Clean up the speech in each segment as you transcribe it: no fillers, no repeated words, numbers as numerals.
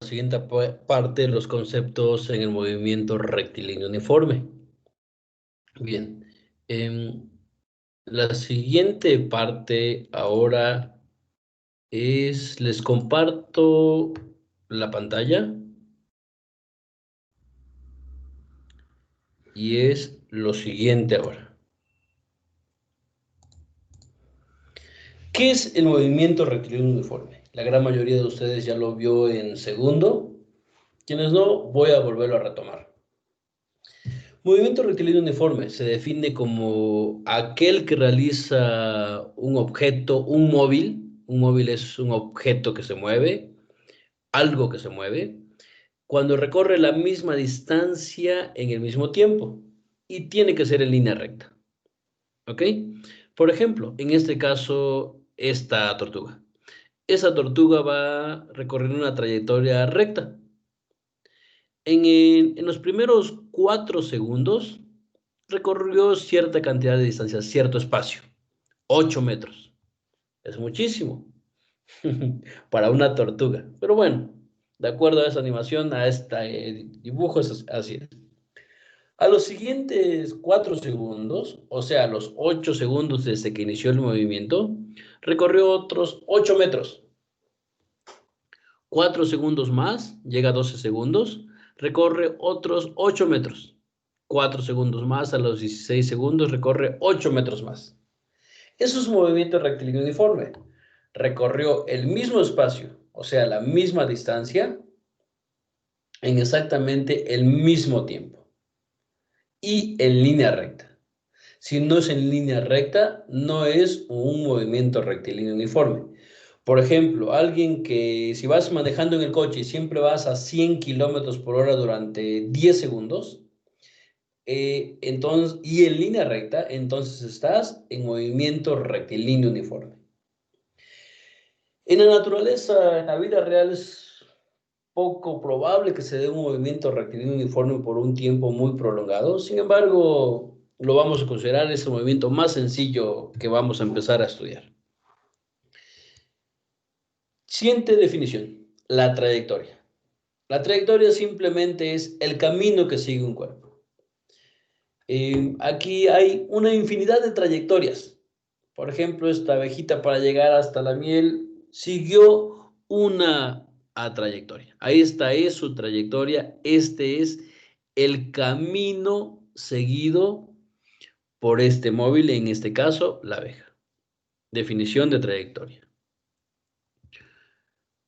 siguiente parte, los conceptos en el movimiento rectilíneo uniforme. Bien, la siguiente parte ahora les comparto la pantalla y es lo siguiente ahora. ¿Qué es el movimiento rectilíneo uniforme? La gran mayoría de ustedes ya lo vio en segundo. Quienes no, voy a volverlo a retomar. Movimiento rectilíneo uniforme se define como aquel que realiza un objeto, un móvil. Un móvil es un objeto que se mueve, algo que se mueve, cuando recorre la misma distancia en el mismo tiempo y tiene que ser en línea recta. ¿Ok? Por ejemplo, en este caso, esta tortuga. Esa tortuga va a recorrer una trayectoria recta. En los primeros 4 segundos recorrió cierta cantidad de distancia, cierto espacio, 8 metros. Es muchísimo para una tortuga. Pero bueno, de acuerdo a esa animación, a este dibujo, es así. A los siguientes 4 segundos, o sea, a los 8 segundos desde que inició el movimiento, recorrió otros 8 metros. 4 segundos más, llega a 12 segundos, recorre otros 8 metros. 4 segundos más, a los 16 segundos, recorre 8 metros más. Eso es un movimiento rectilíneo uniforme. Recorrió el mismo espacio, o sea, la misma distancia, en exactamente el mismo tiempo y en línea recta. Si no es en línea recta, no es un movimiento rectilíneo uniforme. Por ejemplo, alguien que si vas manejando en el coche y siempre vas a 100 kilómetros por hora durante 10 segundos, entonces, y en línea recta, entonces estás en movimiento rectilíneo uniforme. En la naturaleza, en la vida real, es poco probable que se dé un movimiento rectilíneo uniforme por un tiempo muy prolongado. Sin embargo, lo vamos a considerar ese movimiento más sencillo que vamos a empezar a estudiar. Siguiente definición, la trayectoria. La trayectoria simplemente es el camino que sigue un cuerpo. Aquí hay una infinidad de trayectorias. Por ejemplo, esta abejita para llegar hasta la miel siguió una trayectoria. Ahí está, es su trayectoria. Este es el camino seguido por este móvil, en este caso, la abeja. Definición de trayectoria.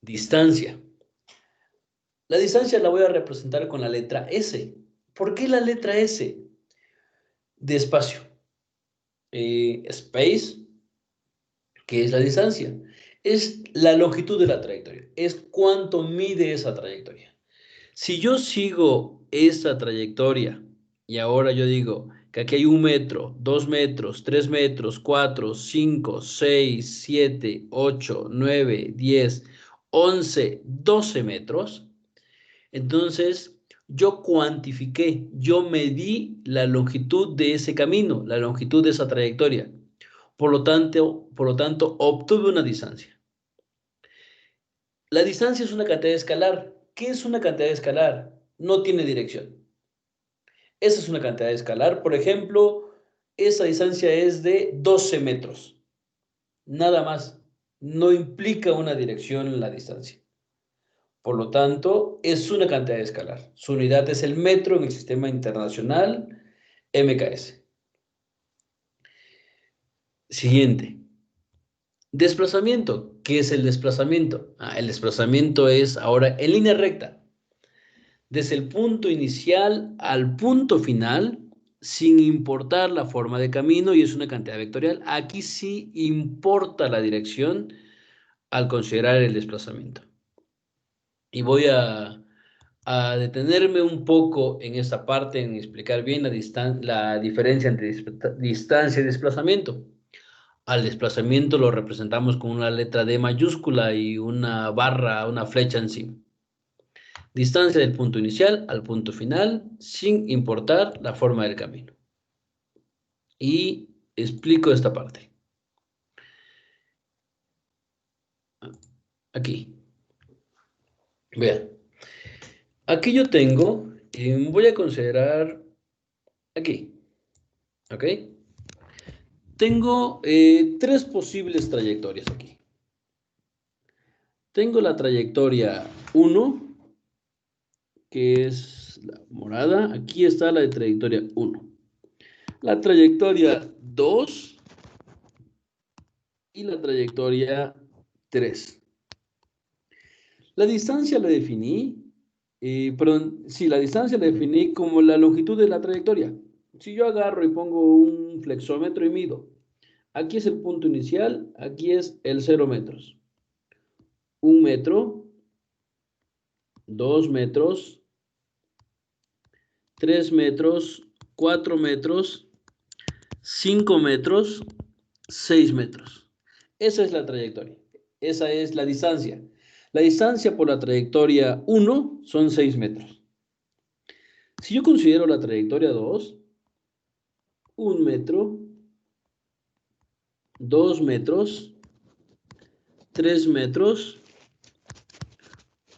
Distancia. La distancia la voy a representar con la letra S. ¿Por qué la letra S? De espacio. Space, ¿qué es la distancia? Es la longitud de la trayectoria. Es cuánto mide esa trayectoria. Si yo sigo esa trayectoria y ahora yo digo que aquí hay 1 metro, 2 metros, 3 metros, 4, 5, 6, 7, 8, 9, 10, 11, 12 metros, entonces yo cuantifiqué, yo medí la longitud de ese camino, la longitud de esa trayectoria. Por lo tanto, obtuve una distancia. La distancia es una cantidad escalar. ¿Qué es una cantidad escalar? No tiene dirección. Esa es una cantidad escalar. Por ejemplo, esa distancia es de 12 metros. Nada más. No implica una dirección en la distancia. Por lo tanto, es una cantidad escalar. Su unidad es el metro en el sistema internacional MKS. Siguiente. Desplazamiento. ¿Qué es el desplazamiento? El desplazamiento es ahora en línea recta, desde el punto inicial al punto final, sin importar la forma de camino, y es una cantidad vectorial. Aquí sí importa la dirección al considerar el desplazamiento. Y voy a detenerme un poco en esta parte, en explicar bien la diferencia entre distancia y desplazamiento. Al desplazamiento lo representamos con una letra D mayúscula y una barra, una flecha encima. Distancia del punto inicial al punto final, sin importar la forma del camino. Y explico esta parte. Aquí. Vean. Aquí yo tengo, voy a considerar aquí, ¿ok? Tengo tres posibles trayectorias aquí. Tengo la trayectoria 1, que es la morada. Aquí está la de trayectoria 1. La trayectoria 2 y la trayectoria 3. La distancia la definí, perdón, sí, la distancia la definí como la longitud de la trayectoria. Si yo agarro y pongo un flexómetro y mido, aquí es el punto inicial, aquí es el 0 metros. 1 metro, 2 metros, 3 metros, 4 metros, 5 metros, 6 metros. Esa es la trayectoria. Esa es la distancia. La distancia por la trayectoria 1 son 6 metros. Si yo considero la trayectoria 2, 1 metro, 2 metros, 3 metros,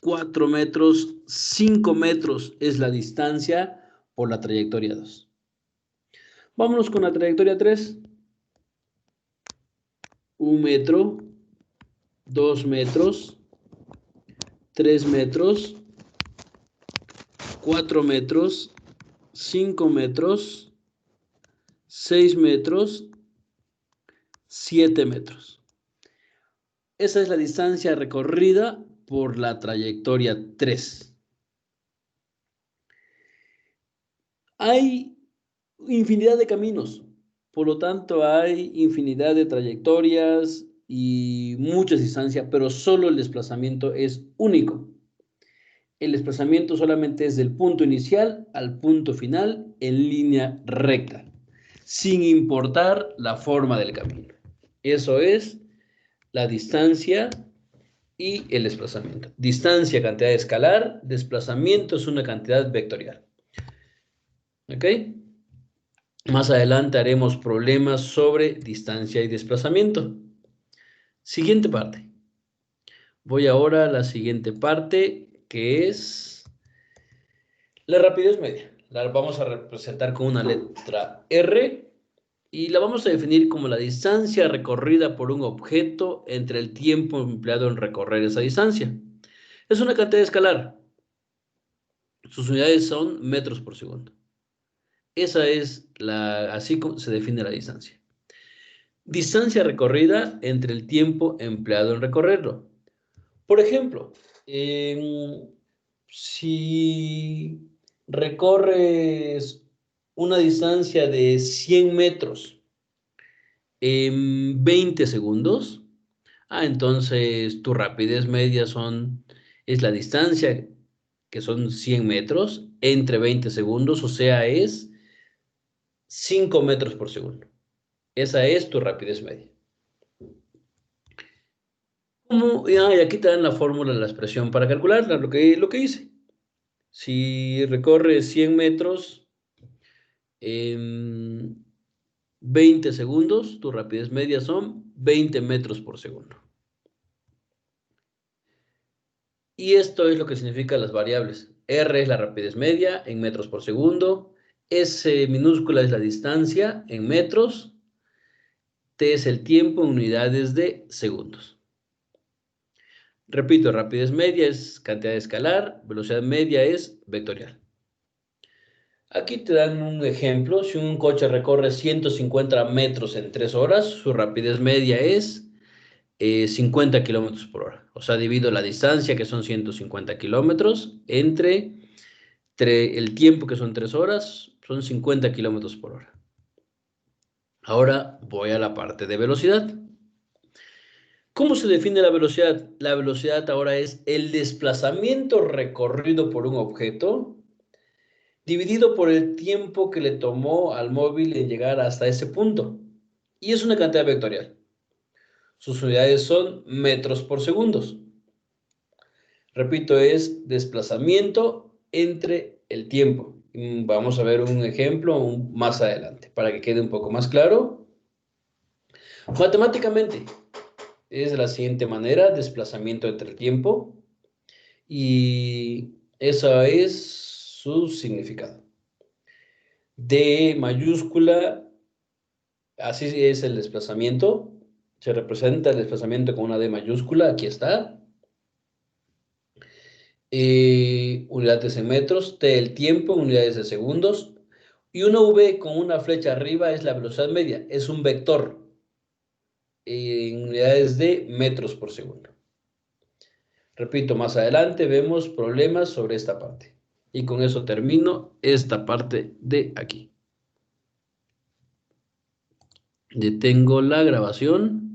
4 metros, 5 metros es la distancia por la trayectoria 2. Vámonos con la trayectoria 3. 1 metro, 2 metros, 3 metros, 4 metros, 5 metros, 6 metros, 7 metros. Esa es la distancia recorrida por la trayectoria 3. Hay infinidad de caminos, por lo tanto hay infinidad de trayectorias y muchas distancias, pero solo el desplazamiento es único. El desplazamiento solamente es del punto inicial al punto final en línea recta, sin importar la forma del camino. Eso es la distancia y el desplazamiento. Distancia, cantidad escalar, desplazamiento es una cantidad vectorial. ¿Ok? Más adelante haremos problemas sobre distancia y desplazamiento. Siguiente parte. Voy ahora a la siguiente parte, que es la rapidez media. La vamos a representar con una letra R y la vamos a definir como la distancia recorrida por un objeto entre el tiempo empleado en recorrer esa distancia. Es una cantidad escalar. Sus unidades son metros por segundo. Esa es así como se define la distancia. Distancia recorrida entre el tiempo empleado en recorrerlo. Por ejemplo, si recorres una distancia de 100 metros en 20 segundos, entonces tu rapidez media es la distancia, que son 100 metros, entre 20 segundos, o sea, es 5 metros por segundo. Esa es tu rapidez media. Y aquí te dan la fórmula, la expresión para calcularla, lo que hice. Si recorres 100 metros en 20 segundos, tu rapidez media son 20 metros por segundo. Y esto es lo que significan las variables. R es la rapidez media en metros por segundo. S minúscula es la distancia en metros. T es el tiempo en unidades de segundos. Repito, rapidez media es cantidad escalar, velocidad media es vectorial. Aquí te dan un ejemplo. Si un coche recorre 150 metros en 3 horas, su rapidez media es 50 kilómetros por hora. O sea, divido la distancia, que son 150 kilómetros, entre el tiempo, que son 3 horas, son 50 kilómetros por hora. Ahora voy a la parte de velocidad. ¿Cómo se define la velocidad? La velocidad ahora es el desplazamiento recorrido por un objeto dividido por el tiempo que le tomó al móvil en llegar hasta ese punto. Y es una cantidad vectorial. Sus unidades son metros por segundos. Repito, es desplazamiento entre el tiempo. Vamos a ver un ejemplo más adelante para que quede un poco más claro. Matemáticamente es de la siguiente manera: desplazamiento entre el tiempo y Eso es su significado. D mayúscula, así es el desplazamiento. Se representa el desplazamiento con una D mayúscula, aquí está. Unidades en metros, T el tiempo, unidades de segundos. Y una V con una flecha arriba es la velocidad media, es un vector en unidades de metros por segundo. Repito, más adelante vemos problemas sobre esta parte. Y con eso termino esta parte de aquí. Detengo la grabación.